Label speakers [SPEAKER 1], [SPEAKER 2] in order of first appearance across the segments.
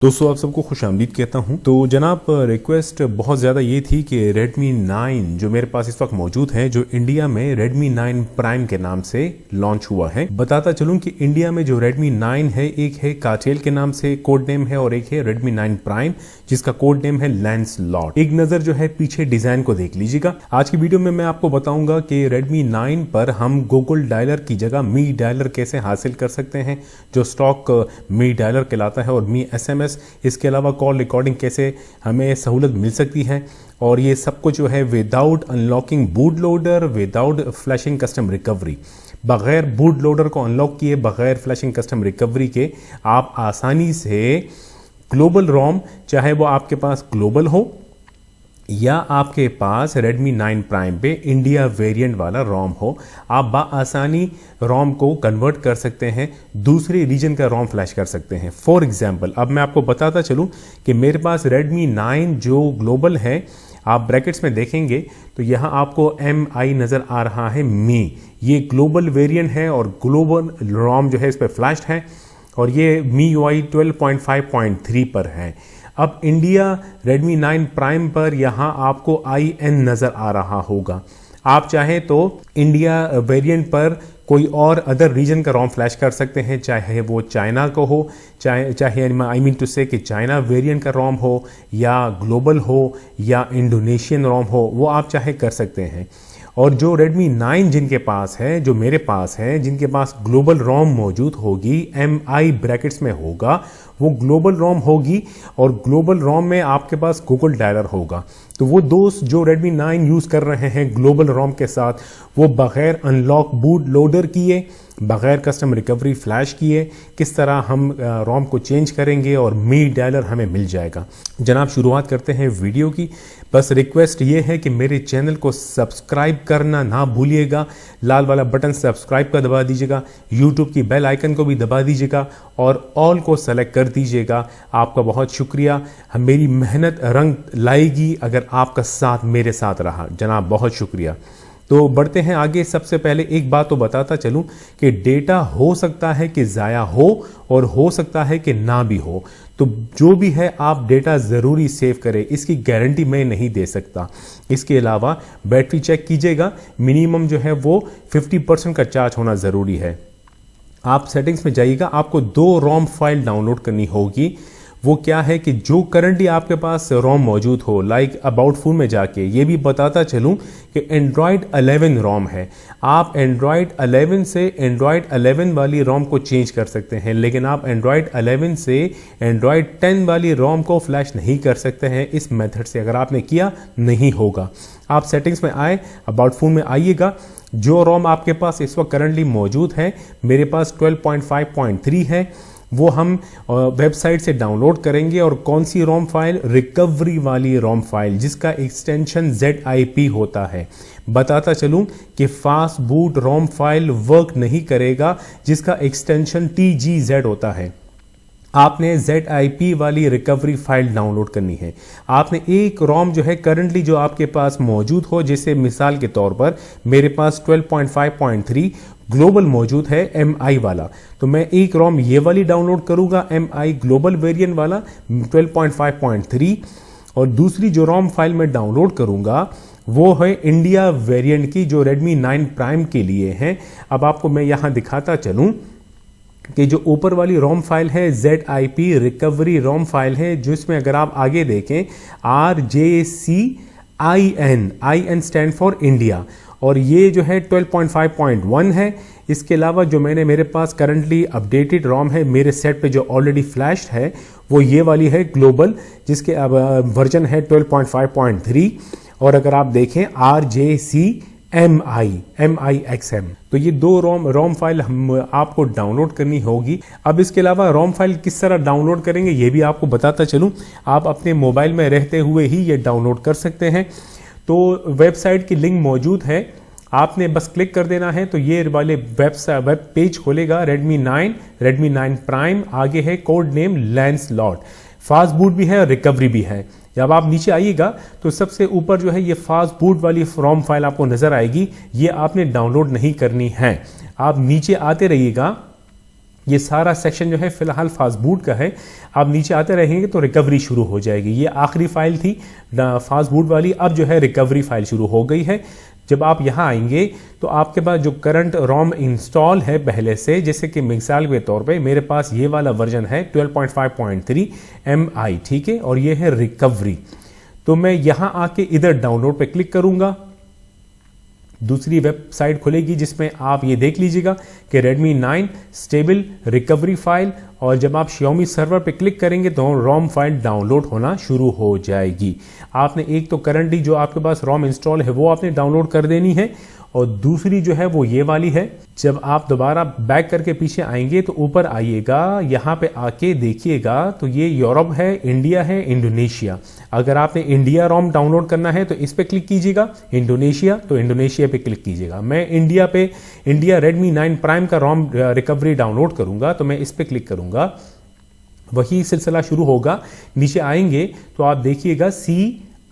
[SPEAKER 1] दोस्तों आप सबको खुशामदीद कहता हूं। तो जनाब रिक्वेस्ट बहुत ज़्यादा ये थी कि Redmi 9 जो मेरे पास इस वक्त मौजूद है, जो इंडिया में Redmi 9 Prime के नाम से लॉन्च हुआ है। बताता चलूं कि इंडिया में जो Redmi 9 है, एक है काटेल के नाम से कोड नेम है और एक है Redmi 9 Prime जिसका कोड नेम है लैंसलॉट। एक नज़र जो है पीछे डिज़ाइन को देख लीजिएगा। आज की वीडियो में मैं आपको बताऊंगा कि Redmi 9 पर हम गूगल डायलर की जगह मी डायलर कैसे हासिल कर सकते हैं, जो स्टॉक मी डायलर कहलाता है, और मी SMS। इसके अलावा कॉल रिकॉर्डिंग कैसे हमें सहूलत मिल सकती है, और ये सब कुछ जो है without unlocking boot loader, without flashing custom recovery, बगैर बूट लोडर को अनलॉक किए, बगैर फ्लैशिंग कस्टम रिकवरी के आप आसानी से ग्लोबल रोम, चाहे वो आपके पास ग्लोबल हो या आपके पास Redmi 9 Prime पे इंडिया वेरिएंट वाला रोम हो, आप बाआसानी रोम को कन्वर्ट कर सकते हैं, दूसरे रीजन का रोम फ्लैश कर सकते हैं। फॉर एग्जांपल अब मैं आपको बताता चलूं कि मेरे पास Redmi 9 जो ग्लोबल है, आप ब्रैकेट्स में देखेंगे तो यहाँ आपको MI नज़र आ रहा है मी, ये ग्लोबल वेरिएंट है और ग्लोबल रोम जो है इस पर फ्लैश्ड है, और ये MIUI 12.5.3 पर है। अब इंडिया Redmi 9 Prime पर यहाँ आपको IN नज़र आ रहा होगा। आप चाहें तो इंडिया वेरिएंट पर कोई और अदर रीजन का रोम फ्लैश कर सकते हैं, चाहे वो चाइना का हो, चाहे आई मीन टू से कि चाइना वेरिएंट का रोम हो, या ग्लोबल हो, या इंडोनेशियन रोम हो, वो आप चाहे कर सकते हैं। और जो Redmi 9 जिनके पास है, जो मेरे पास है, जिनके पास ग्लोबल रोम मौजूद होगी, MI ब्रैकेट्स में होगा, वो ग्लोबल रोम होगी, और ग्लोबल रोम में आपके पास गूगल डायलर होगा। तो वो दोस्त जो Redmi 9 यूज़ कर रहे हैं ग्लोबल रोम के साथ, वो बग़ैर अनलॉक बूट लोडर किए, बग़ैर कस्टम रिकवरी फ्लैश किए, किस तरह हम रोम को चेंज करेंगे और मी डायलर हमें मिल जाएगा। जनाब शुरुआत करते हैं वीडियो की। बस रिक्वेस्ट ये है कि मेरे चैनल को सब्सक्राइब करना ना भूलिएगा, लाल वाला बटन सब्सक्राइब का दबा दीजिएगा, यूट्यूब की बेल आइकन को भी दबा दीजिएगा और ऑल को सेलेक्ट कर दीजिएगा। आपका बहुत शुक्रिया, मेरी मेहनत रंग लाएगी अगर आपका साथ मेरे साथ रहा। जनाब बहुत शुक्रिया। तो बढ़ते हैं आगे। सबसे पहले एक बात तो बताता चलूं कि डेटा हो सकता है कि ज़ाया हो और हो सकता है कि ना भी हो, तो जो भी है आप डेटा ज़रूरी सेव करें, इसकी गारंटी मैं नहीं दे सकता। इसके अलावा बैटरी चेक कीजिएगा, मिनिमम जो है वो 50% का चार्ज होना ज़रूरी है। आप सेटिंग्स में जाइएगा, आपको 2 रोम फाइल डाउनलोड करनी होगी। वो क्या है कि जो करंटली आपके पास रोम मौजूद हो, लाइक अबाउट फोन में जाके ये भी बताता चलूं कि Android 11 रोम है। आप Android 11 से Android 11 वाली रोम को चेंज कर सकते हैं, लेकिन आप Android 11 से Android 10 वाली रोम को फ्लैश नहीं कर सकते हैं। इस मेथड से अगर आपने किया नहीं होगा। आप सेटिंग्स में आए, अबाउट फोन में आइएगा, जो रोम आपके पास इस वक्त करंटली मौजूद है, मेरे पास 12.5.3 है, वो हम वेबसाइट से डाउनलोड करेंगे। और कौन सी रोम फाइल? रिकवरी वाली रोम फाइल जिसका एक्सटेंशन ZIP होता है। बताता चलूं कि fast boot ROM file work नहीं करेगा जिसका एक्सटेंशन TGZ होता है। आपने ZIP वाली रिकवरी फाइल डाउनलोड करनी है। आपने एक रोम जो है करंटली जो आपके पास मौजूद हो, जैसे मिसाल के तौर पर मेरे पास 12.5.3 ग्लोबल मौजूद है MI वाला, तो मैं एक रोम ये वाली डाउनलोड करूंगा MI ग्लोबल वेरिएंट वाला 12.5.3, और दूसरी जो रोम फाइल मैं डाउनलोड करूंगा वो है इंडिया वेरिएंट की, जो Redmi 9 Prime के लिए है। अब आपको मैं यहां दिखाता चलूं कि जो ऊपर वाली रोम फाइल है ZIP रिकवरी रोम फाइल है, जिसमें अगर आप आगे देखें RJCIN स्टैंड फॉर इंडिया, और ये जो है 12.5.1 है। इसके अलावा जो मेरे पास करंटली अपडेटेड रोम है मेरे सेट पे जो ऑलरेडी फ्लैश्ड है, वो ये वाली है ग्लोबल, जिसके अब वर्जन है 12.5.3। और अगर आप देखें RJCMIXM, तो ये 2 रोम फाइल हम आपको डाउनलोड करनी होगी। अब इसके अलावा रोम फाइल किस तरह डाउनलोड करेंगे ये भी आपको बताता चलूं। आप अपने मोबाइल में रहते हुए ही ये डाउनलोड कर सकते हैं। तो वेबसाइट की लिंक मौजूद है, आपने बस क्लिक कर देना है तो ये वाले वेब पेज खोलेगा। Redmi 9 Prime, आगे है code name Lancelot, fast boot भी है और रिकवरी भी है। जब आप नीचे आइएगा तो सबसे ऊपर जो है ये फास्ट बूट वाली रोम फाइल आपको नजर आएगी, ये आपने डाउनलोड नहीं करनी है। आप नीचे आते रहिएगा ये सारा सेक्शन जो है फिलहाल फास्ट बूट का है। आप नीचे आते रहेंगे तो रिकवरी शुरू हो जाएगी। ये आखिरी फाइल थी फास्ट बूट वाली, अब जो है रिकवरी फाइल शुरू हो गई है। जब आप यहाँ आएंगे तो आपके पास जो करंट रोम इंस्टॉल है पहले से, जैसे कि मिसाल के तौर पे मेरे पास ये वाला वर्जन है 12.5.3 MI, ठीक है, और ये है रिकवरी। तो मैं यहाँ आके इधर डाउनलोड पे क्लिक करूंगा, दूसरी वेबसाइट खुलेगी जिसमें आप ये देख लीजिएगा कि Redmi 9 स्टेबल रिकवरी फाइल, और जब आप Xiaomi सर्वर पे क्लिक करेंगे तो रोम फाइल डाउनलोड होना शुरू हो जाएगी। आपने एक तो करंटली जो आपके पास रोम इंस्टॉल है वो आपने डाउनलोड कर देनी है, और दूसरी जो है वो ये वाली है। जब आप दोबारा बैक करके पीछे आएंगे तो ऊपर आइएगा, यहाँ पे आके देखिएगा तो ये यूरोप है, इंडिया है, इंडोनेशिया। अगर आपने इंडिया रोम डाउनलोड करना है तो इस पे क्लिक कीजिएगा, इंडोनेशिया तो इंडोनेशिया पे क्लिक कीजिएगा। मैं इंडिया Redmi 9 प्राइम का रोम रिकवरी डाउनलोड करूंगा तो मैं इस पे क्लिक करूंगा, वही सिलसिला शुरू होगा। नीचे आएंगे तो आप देखिएगा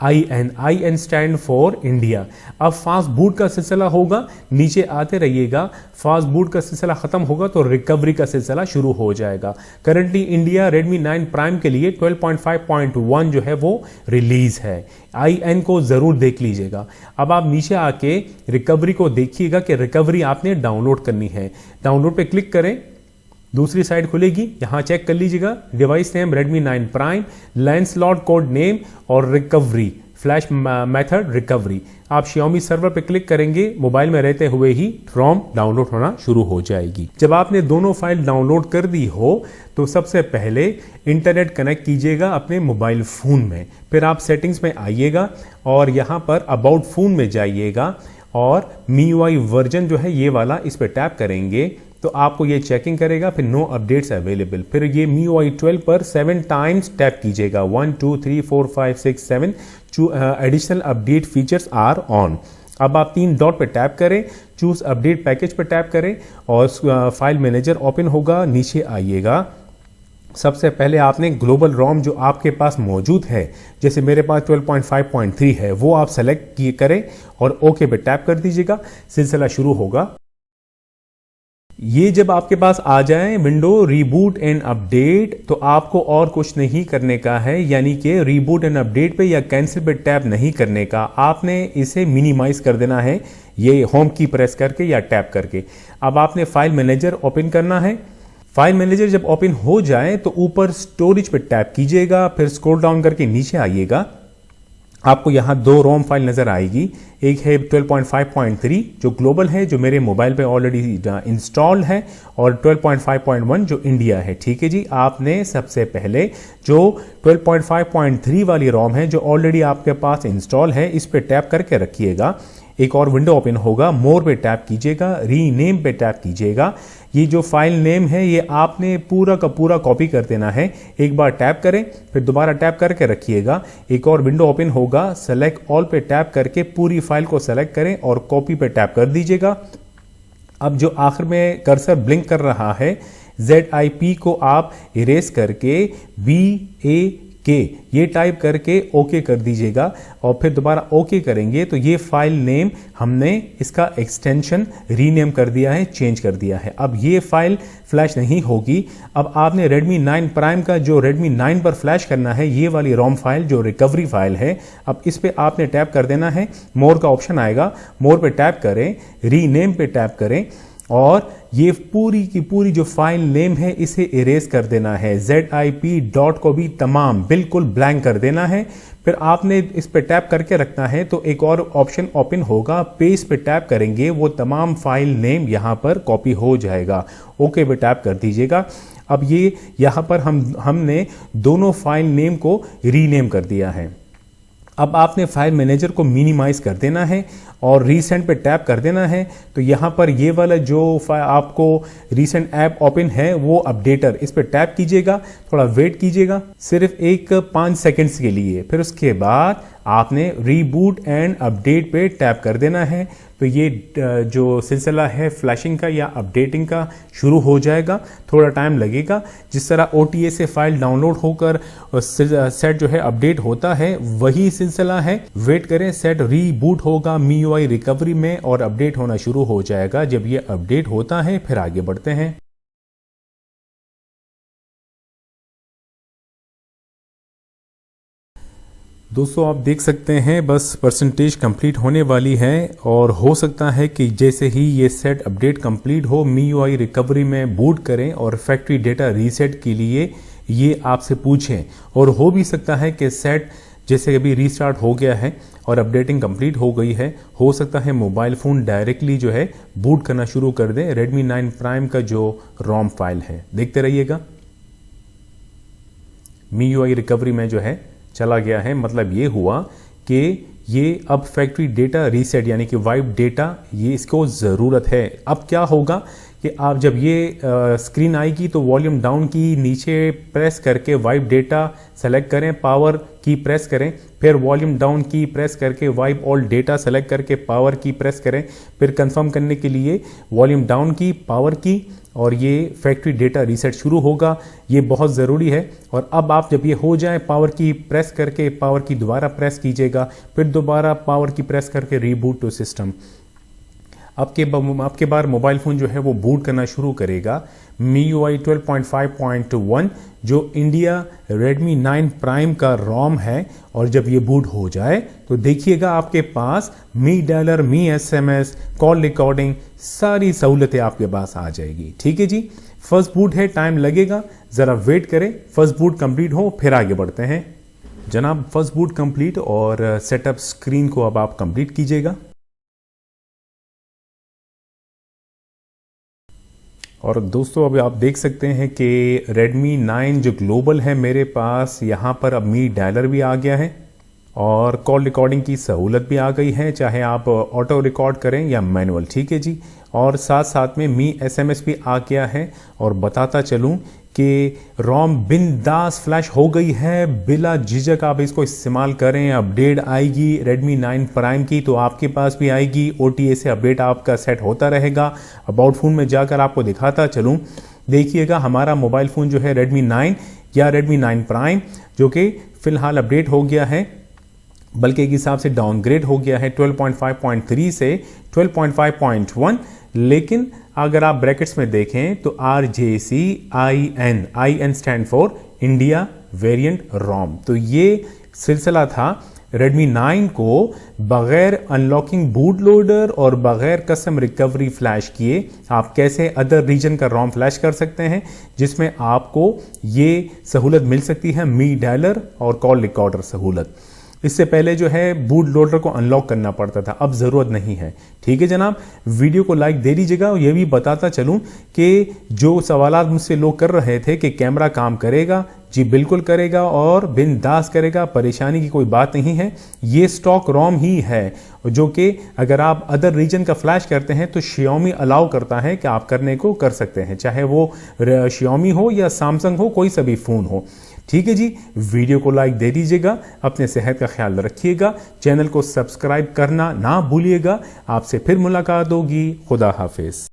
[SPEAKER 1] CIN स्टैंड फॉर इंडिया। अब फास्ट बूट का सिलसिला होगा, नीचे आते रहिएगा, फास्ट बूट का सिलसिला खत्म होगा तो रिकवरी का सिलसिला शुरू हो जाएगा। करंटली इंडिया Redmi 9 प्राइम के लिए 12.5.1 जो है वो रिलीज है। IN को जरूर देख लीजिएगा। अब आप नीचे आके रिकवरी को देखिएगा कि रिकवरी आपने डाउनलोड करनी है। डाउनलोड पे क्लिक करें, दूसरी साइड खुलेगी, यहां चेक कर लीजिएगा, device name Redmi 9 prime, line slot code name और रिकवरी फ्लैश मेथड रिकवरी। आप Xiaomi सर्वर पे क्लिक करेंगे, मोबाइल में रहते हुए ही रोम डाउनलोड होना शुरू हो जाएगी। जब आपने दोनों फाइल डाउनलोड कर दी हो तो सबसे पहले इंटरनेट कनेक्ट कीजिएगा अपने मोबाइल फोन में, फिर आप सेटिंग्स में आइएगा और यहां पर अबाउट फोन में जाइएगा और MIUI वर्जन जो है ये वाला, इस पे टैप करेंगे तो आपको ये चेकिंग करेगा, फिर नो अपडेट्स अवेलेबल। फिर ये MIUI 12 पर 7 टाइम्स टैप कीजिएगा, 1 2 3 4 5 6 7 additional update features are on. अब आप 3 डॉट पे टैप करें, चूज अपडेट पैकेज पे टैप करें और फाइल मैनेजर ओपन होगा। नीचे आइएगा, सबसे पहले आपने ग्लोबल रोम जो आपके पास मौजूद है, जैसे मेरे पास 12.5.3 है, वो आप सेलेक्ट करें और ओके पे टैप कर दीजिएगा, सिलसिला शुरू होगा। ये जब आपके पास आ जाए विंडो रीबूट एंड अपडेट, तो आपको और कुछ नहीं करने का है, यानी कि रीबूट एंड अपडेट पे या कैंसिल पे टैप नहीं करने का, आपने इसे मिनिमाइज कर देना है, ये होम की प्रेस करके या टैप करके। अब आपने फाइल मैनेजर ओपन करना है। फाइल मैनेजर जब ओपन हो जाए तो ऊपर स्टोरेज पे टैप कीजिएगा, फिर स्क्रॉल डाउन करके नीचे आइएगा, आपको यहां 2 रोम फाइल नजर आएगी। एक है 12.5.3 जो ग्लोबल है, जो मेरे मोबाइल पे ऑलरेडी इंस्टॉल्ड है, और 12.5.1 जो इंडिया है। ठीक है जी, आपने सबसे पहले जो 12.5.3 वाली रोम है जो ऑलरेडी आपके पास इंस्टॉल है, इस पे टैप करके रखिएगा। एक और विंडो ओपन होगा, मोर पे टैप कीजिएगा, रीनेम पे टैप कीजिएगा। ये जो फाइल नेम है ये आपने पूरा का पूरा कॉपी कर देना है। एक बार टैप करें, फिर दोबारा टैप करके रखिएगा। एक और विंडो ओपन होगा, सेलेक्ट ऑल पे टैप करके पूरी फाइल को सेलेक्ट करें और कॉपी पे टैप कर दीजिएगा। अब जो आखिर में कर्सर ब्लिंक कर रहा है, ZIP को आप इरेज करके BAK ये टाइप करके ओके कर दीजिएगा, और फिर दोबारा ओके करेंगे तो ये फाइल नेम हमने इसका एक्सटेंशन रीनेम कर दिया है, चेंज कर दिया है। अब ये फाइल फ्लैश नहीं होगी। अब आपने Redmi 9 प्राइम का जो Redmi 9 पर फ्लैश करना है, ये वाली रोम फाइल जो रिकवरी फाइल है, अब इस पे आपने टैप कर देना है। मोर का ऑप्शन आएगा, मोर पे टैप करें, रीनेम पे टैप करें और ये पूरी की पूरी जो फाइल नेम है इसे इरेज कर देना है। ZIP डॉट को भी तमाम बिल्कुल ब्लैंक कर देना है। फिर आपने इस पे टैप करके रखना है तो एक और ऑप्शन ओपन होगा, पेस्ट पे टैप करेंगे, वो तमाम फाइल नेम यहां पर कॉपी हो जाएगा। ओके पे टैप कर दीजिएगा। अब ये यहां पर हमने दोनों फाइल नेम को रीनेम कर दिया है। अब आपने फाइल मैनेजर को मिनिमाइज कर देना है और रीसेंट पे टैप कर देना है। तो यहाँ पर ये वाला जो आपको रीसेंट ऐप ओपन है वो अपडेटर, इस पे टैप कीजिएगा, थोड़ा वेट कीजिएगा सिर्फ 5 सेकंड्स के लिए। फिर उसके बाद आपने रीबूट एंड अपडेट पे टैप कर देना है। तो ये जो सिलसिला है फ्लैशिंग का या अपडेटिंग का शुरू हो जाएगा। थोड़ा टाइम लगेगा, जिस तरह OTA से फाइल डाउनलोड होकर सेट जो है अपडेट होता है, वही सिलसिला है। वेट करें, सेट रीबूट होगा MIUI रिकवरी में और अपडेट होना शुरू हो जाएगा। जब ये अपडेट होता है फिर आगे बढ़ते हैं। दोस्तों आप देख सकते हैं बस परसेंटेज कंप्लीट होने वाली है और हो सकता है कि जैसे ही ये सेट अपडेट कंप्लीट हो MIUI रिकवरी में बूट करें और फैक्ट्री डेटा रीसेट के लिए ये आपसे पूछें, और हो भी सकता है कि सेट जैसे अभी रीस्टार्ट हो गया है और अपडेटिंग कंप्लीट हो गई है, हो सकता है मोबाइल फ़ोन डायरेक्टली जो है बूट करना शुरू कर दे Redmi 9 Prime का जो रोम फाइल है। देखते रहिएगा। MIUI रिकवरी में जो है चला गया है, मतलब ये हुआ कि ये अब फैक्ट्री डेटा रीसेट यानी कि वाइप डेटा ये इसको ज़रूरत है। अब क्या होगा कि आप जब ये स्क्रीन आएगी तो वॉल्यूम डाउन की नीचे प्रेस करके वाइप डेटा सेलेक्ट करें, पावर की प्रेस करें, फिर वॉल्यूम डाउन की प्रेस करके वाइप ऑल डेटा सेलेक्ट करके पावर की प्रेस करें, फिर कंफर्म करने के लिए वॉल्यूम डाउन की, पावर की, और ये फैक्ट्री डेटा रीसेट शुरू होगा। ये बहुत ज़रूरी है। और अब आप जब ये हो जाए पावर की प्रेस करके पावर की दोबारा प्रेस कीजिएगा, फिर दोबारा पावर की प्रेस करके रीबूट टू सिस्टम। आपके बार मोबाइल फ़ोन जो है वो बूट करना शुरू करेगा MIUI 12.5.1 जो इंडिया Redmi 9 Prime का रोम है। और जब ये बूट हो जाए तो देखिएगा आपके पास मी डायलर, मी SMS, कॉल रिकॉर्डिंग, सारी सहूलतें आपके पास आ जाएगी। ठीक है जी, फर्स्ट बूट है, टाइम लगेगा, ज़रा वेट करें, फर्स्ट बूट कंप्लीट हो फिर आगे बढ़ते हैं। जनाब फर्स्ट बूट कंप्लीट और सेटअप स्क्रीन को अब आप कंप्लीट कीजिएगा। और दोस्तों अभी आप देख सकते हैं कि Redmi 9 जो ग्लोबल है मेरे पास, यहाँ पर अब मी डायलर भी आ गया है और कॉल रिकॉर्डिंग की सहूलत भी आ गई है, चाहे आप ऑटो रिकॉर्ड करें या मैनुअल। ठीक है जी, और साथ साथ में मी SMS भी आ गया है। और बताता चलूँ कि रोम बिंदास फ्लैश हो गई है, बिला झिझक आप इसको इस्तेमाल करें। अपडेट आएगी Redmi 9 Prime की तो आपके पास भी आएगी, OTA से अपडेट आपका सेट होता रहेगा। अबाउट फ़ोन में जाकर आपको दिखाता चलूँ, देखिएगा हमारा मोबाइल फ़ोन जो है Redmi 9 या Redmi 9 Prime जो कि फ़िलहाल अपडेट हो गया है, बल्कि एक हिसाब से डाउनग्रेड हो गया है 12.5.3 से 12.5.1। लेकिन अगर आप ब्रैकेट्स में देखें तो RJCIN stand for India variant Rome. तो ये सिलसिला था Redmi 9 को बगैर अनलॉकिंग बूट लोडर और बगैर कस्टम रिकवरी फ्लैश किए आप कैसे अदर रीजन का रोम फ्लैश कर सकते हैं, जिसमें आपको ये सहूलत मिल सकती है मी डायलर और कॉल रिकॉर्डर सहूलत। इससे पहले जो है बूट लोडर को अनलॉक करना पड़ता था, अब ज़रूरत नहीं है। ठीक है जनाब, वीडियो को लाइक दे दीजिएगा। और ये भी बताता चलूँ कि जो सवालात मुझसे लोग कर रहे थे कि कैमरा काम करेगा, जी बिल्कुल करेगा और बिंदास करेगा, परेशानी की कोई बात नहीं है। ये स्टॉक रोम ही है जो कि अगर आप अदर रीजन का फ्लैश करते हैं तो Xiaomi अलाउ करता है कि आप करने को कर सकते हैं, चाहे वो Xiaomi हो या Samsung हो, कोई सा भी फ़ोन हो। ठीक है जी, वीडियो को लाइक दे दीजिएगा, अपने सेहत का ख्याल रखिएगा, चैनल को सब्सक्राइब करना ना भूलिएगा। आपसे फिर मुलाकात होगी। खुदा हाफिज।